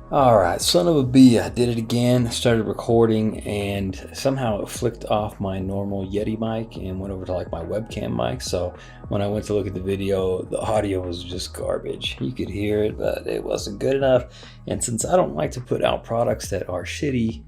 All right, son of a bee, I did it again. Started recording and somehow it flicked off my normal Yeti mic and went over to like my webcam mic. So when I went to look at the video, the audio was just garbage. You could hear it, but it wasn't good enough. And since I don't like to put out products that are shitty,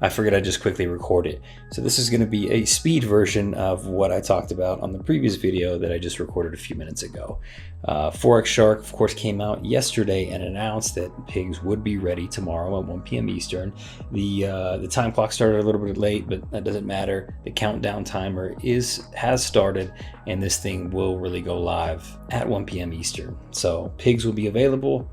I figured I'd just quickly record it. So this is going to be a speed version of what I talked about on the previous video that I just recorded a few minutes ago. Forex Shark, of course, came out yesterday and announced that pigs would be ready tomorrow at 1 p.m. Eastern. The time clock started a little bit late, but that doesn't matter. The countdown timer has started, and this thing will really go live at 1 p.m. Eastern. So pigs will be available.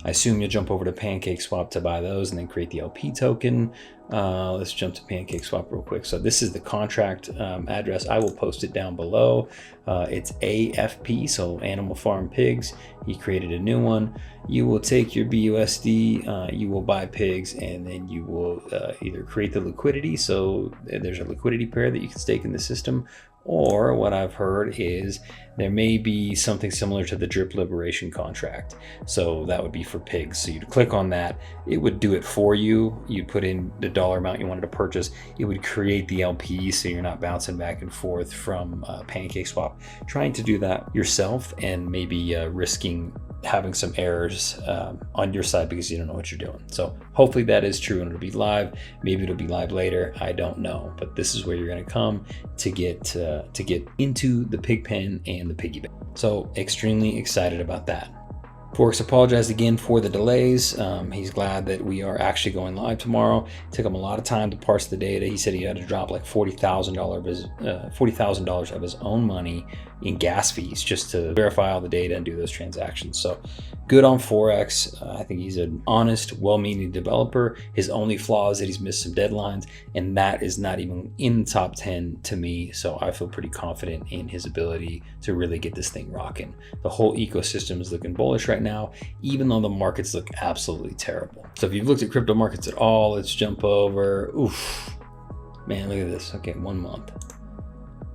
I assume you'll jump over to PancakeSwap to buy those and then create the LP token. Let's jump to PancakeSwap real quick. So this is the contract address. I will post it down below. It's AFP, so Animal Farm Pigs. He created a new one. You will take your BUSD, you will buy pigs, and then you will either create the liquidity. So there's a liquidity pair that you can stake in the system. Or what I've heard is there may be something similar to the drip liberation contract. So that would be for pigs. So you'd click on that. It would do it for you. You'd put in the dollar amount you wanted to purchase. It would create the LP so you're not bouncing back and forth from PancakeSwap. Trying to do that yourself and maybe risking having some errors on your side because you don't know what you're doing. So hopefully that is true and it'll be live. Maybe it'll be live later. I don't know, but this is where you're going to come to get into the pig pen and the piggy bank. So extremely excited about that. Forex apologized again for the delays. He's glad that we are actually going live tomorrow. It took him a lot of time to parse the data. He said he had to drop like $40,000 of his own money in gas fees just to verify all the data and do those transactions. So good on Forex. I think he's an honest, well-meaning developer. His only flaw is that he's missed some deadlines, and that is not even in the top 10 to me. So I feel pretty confident in his ability to really get this thing rocking. The whole ecosystem is looking bullish right now, even though the markets look absolutely terrible. So if you've looked at crypto markets at all, let's jump over. Oof, man, look at this. Okay, 1 month.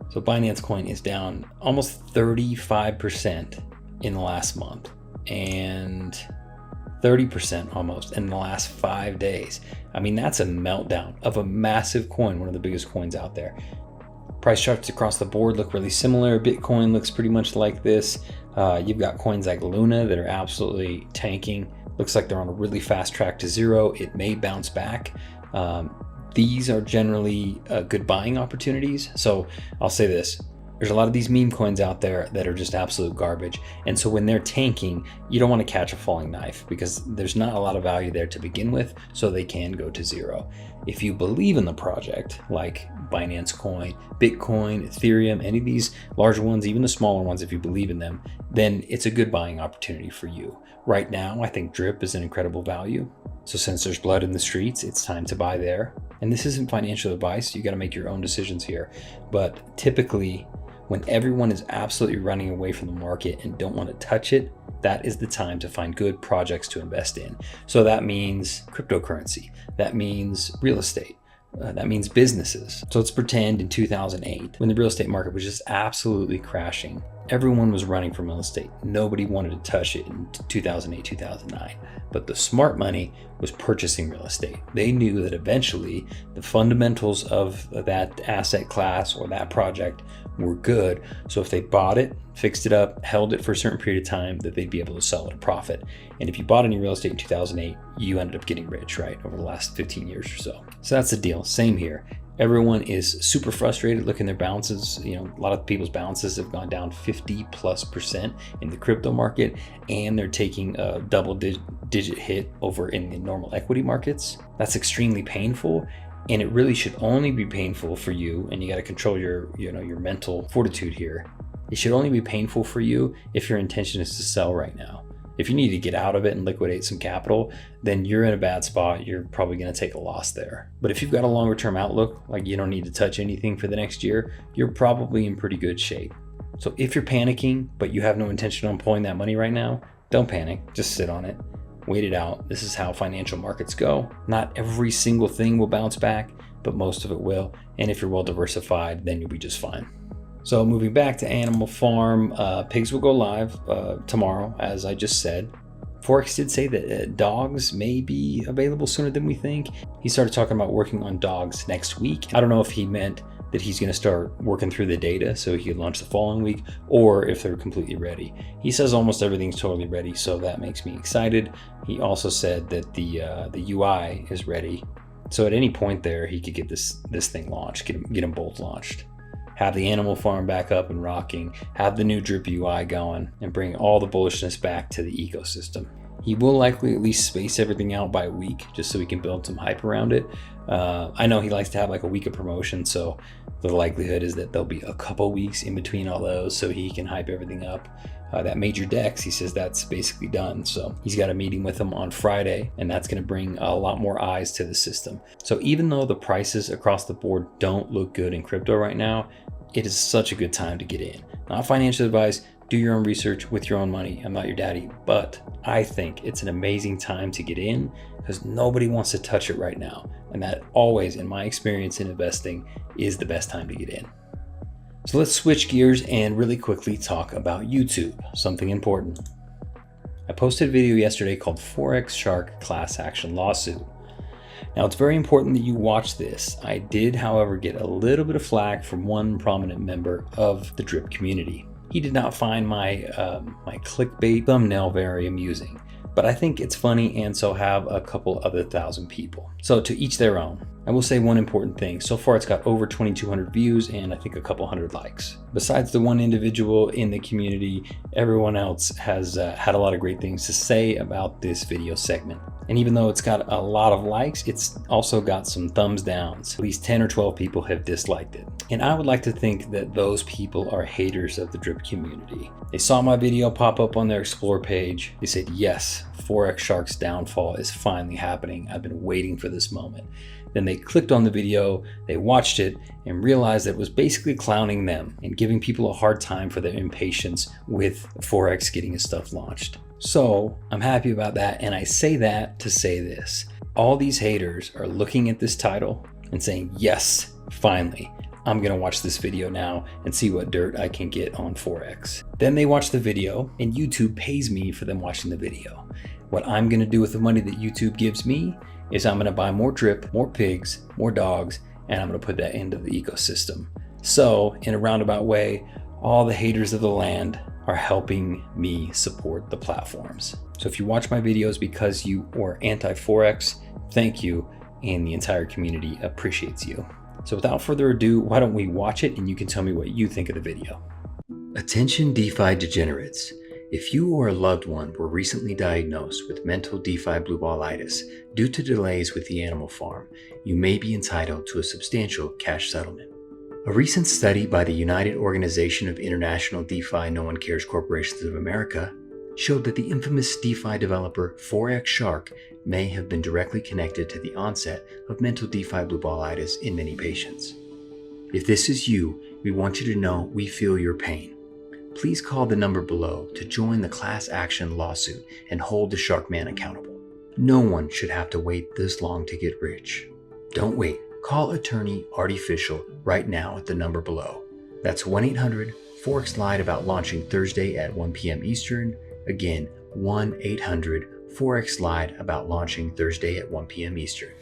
So Binance Coin is down almost 35% in the last month and 30% almost in the last 5 days. I mean, that's a meltdown of a massive coin, one of the biggest coins out there. Price charts across the board look really similar. Bitcoin looks pretty much like this. You've got coins like Luna that are absolutely tanking. Looks like they're on a really fast track to zero. It may bounce back. These are generally good buying opportunities. So I'll say this, there's a lot of these meme coins out there that are just absolute garbage. And so when they're tanking, you don't want to catch a falling knife because there's not a lot of value there to begin with, so they can go to zero. If you believe in the project, like Binance Coin, Bitcoin, Ethereum, any of these larger ones, even the smaller ones, if you believe in them, then it's a good buying opportunity for you. Right now, I think drip is an incredible value. So since there's blood in the streets, it's time to buy there. And this isn't financial advice. You got to make your own decisions here. But typically, when everyone is absolutely running away from the market and don't want to touch it, that is the time to find good projects to invest in. So that means cryptocurrency. That means real estate. That means businesses. So let's pretend in 2008, when the real estate market was just absolutely crashing, everyone was running from real estate. Nobody wanted to touch it in 2008, 2009. But the smart money was purchasing real estate. They knew that eventually the fundamentals of that asset class or that project were good. So if they bought it, fixed it up, held it for a certain period of time, that they'd be able to sell at a profit. And if you bought any real estate in 2008, you ended up getting rich, right? Over the last 15 years or so. So that's the deal. Same here. Everyone is super frustrated. Look at their balances. You know, a lot of people's balances have gone down 50+% in the crypto market, and they're taking a double-digit hit over in the normal equity markets. That's extremely painful, and it really should only be painful for you. And you got to control your mental fortitude here. It should only be painful for you if your intention is to sell right now. If you need to get out of it and liquidate some capital, then you're in a bad spot. You're probably going to take a loss there. But if you've got a longer term outlook, like you don't need to touch anything for the next year, you're probably in pretty good shape. So if you're panicking, but you have no intention on pulling that money right now, don't panic. Just sit on it. Wait it out. This is how financial markets go. Not every single thing will bounce back, but most of it will. And if you're well diversified, then you'll be just fine. So moving back to Animal Farm, pigs will go live tomorrow, as I just said. Forex did say that dogs may be available sooner than we think. He started talking about working on dogs next week. I don't know if he meant that he's going to start working through the data so he can launch the following week, or if they're completely ready. He says almost everything's totally ready, so that makes me excited. He also said that the UI is ready, so at any point there he could get this thing launched, get them both launched. Have the animal farm back up and rocking, have the new drip UI going, and bring all the bullishness back to the ecosystem. He will likely at least space everything out by week just so we can build some hype around it. I know he likes to have like a week of promotion, so the likelihood is that there'll be a couple weeks in between all those so he can hype everything up. That major DEX, he says that's basically done. So he's got a meeting with him on Friday, and that's going to bring a lot more eyes to the system. So even though the prices across the board don't look good in crypto right now, it is such a good time to get in. Not financial advice, do your own research with your own money. I'm not your daddy, but I think it's an amazing time to get in because nobody wants to touch it right now. And that always, in my experience in investing, is the best time to get in. So let's switch gears and really quickly talk about YouTube, something important. I posted a video yesterday called Forex Shark Class Action Lawsuit. Now it's very important that you watch this. I did, however, get a little bit of flack from one prominent member of the drip community. He did not find my clickbait thumbnail very amusing, but I think it's funny, and so have a couple other thousand people. So to each their own. I will say one important thing. So far it's got over 2,200 views and I think a couple hundred likes. Besides the one individual in the community, everyone else has had a lot of great things to say about this video segment. And even though it's got a lot of likes, it's also got some thumbs downs. At least 10 or 12 people have disliked it. And I would like to think that those people are haters of the drip community. They saw my video pop up on their Explore page. They said, yes, Forex Shark's downfall is finally happening. I've been waiting for this moment. Then they clicked on the video, they watched it, and realized that it was basically clowning them and giving people a hard time for their impatience with Forex getting his stuff launched. So I'm happy about that, and I say that to say this. All these haters are looking at this title and saying, yes, finally, I'm gonna watch this video now and see what dirt I can get on Forex. Then they watch the video, and YouTube pays me for them watching the video. What I'm gonna do with the money that YouTube gives me is I'm gonna buy more drip, more pigs, more dogs, and I'm gonna put that into the ecosystem. So in a roundabout way, all the haters of the land are helping me support the platforms. So if you watch my videos because you are anti-Forex, thank you, and the entire community appreciates you. So without further ado, why don't we watch it and you can tell me what you think of the video. Attention DeFi degenerates. If you or a loved one were recently diagnosed with mental DeFi blueballitis due to delays with the animal farm, you may be entitled to a substantial cash settlement. A recent study by the United Organization of International DeFi No One Cares Corporations of America showed that the infamous DeFi developer Forex Shark may have been directly connected to the onset of mental DeFi blueballitis in many patients. If this is you, we want you to know we feel your pain. Please call the number below to join the class action lawsuit and hold the Shark Man accountable. No one should have to wait this long to get rich. Don't wait. Call attorney Artificial right now at the number below. That's 1-800-Forex lied about launching Thursday at 1 p.m. Eastern. Again, 1-800-Forex lied about launching Thursday at 1 p.m. Eastern.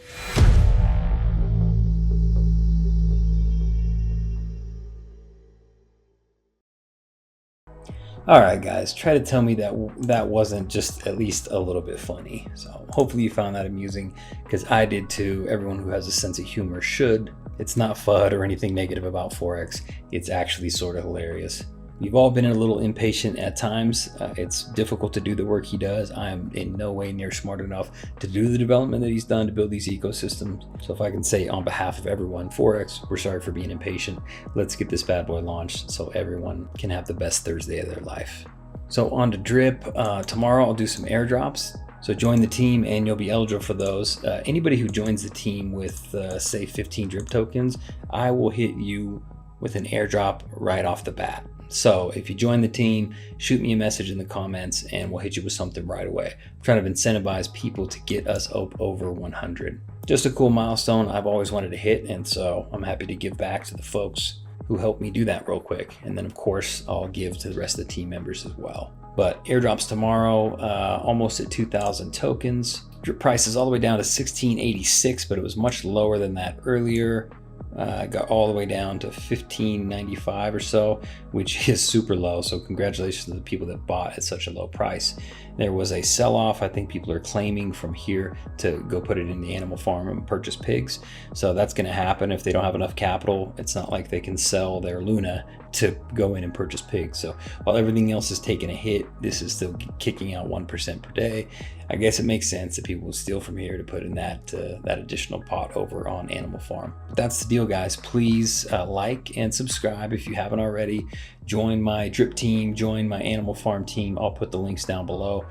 All right, guys, try to tell me that that wasn't just at least a little bit funny. So hopefully you found that amusing, because I did too. Everyone who has a sense of humor should. It's not FUD or anything negative about Forex. It's actually sort of hilarious. We've all been a little impatient at times. It's difficult to do the work he does. I am in no way near smart enough to do the development that he's done to build these ecosystems. So if I can say on behalf of everyone, Forex, we're sorry for being impatient. Let's get this bad boy launched so everyone can have the best Thursday of their life. So on to drip. Tomorrow I'll do some airdrops. So join the team and you'll be eligible for those. Anybody who joins the team with say 15 drip tokens, I will hit you with an airdrop right off the bat. So if you join the team, shoot me a message in the comments and we'll hit you with something right away. I'm trying to incentivize people to get us up over 100. Just a cool milestone I've always wanted to hit, and so I'm happy to give back to the folks who helped me do that real quick. And then of course, I'll give to the rest of the team members as well. But airdrops tomorrow, almost at 2,000 tokens. Drip price is all the way down to 1686, but it was much lower than that earlier. Got all the way down to 1595 or so, which is super low. So congratulations to the people that bought at such a low price. There was a sell-off. I think people are claiming from here to go put it in the animal farm and purchase pigs. So that's going to happen if they don't have enough capital. It's not like they can sell their Luna to go in and purchase pigs. So while everything else is taking a hit, this is still kicking out 1% per day. I guess it makes sense that people will steal from here to put in that additional pot over on Animal Farm. But that's the deal, guys. Please like and subscribe if you haven't already. Join my drip team, join my Animal Farm team. I'll put the links down below.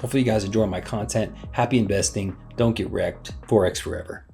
Hopefully you guys enjoy my content. Happy investing. Don't get wrecked. Forex forever.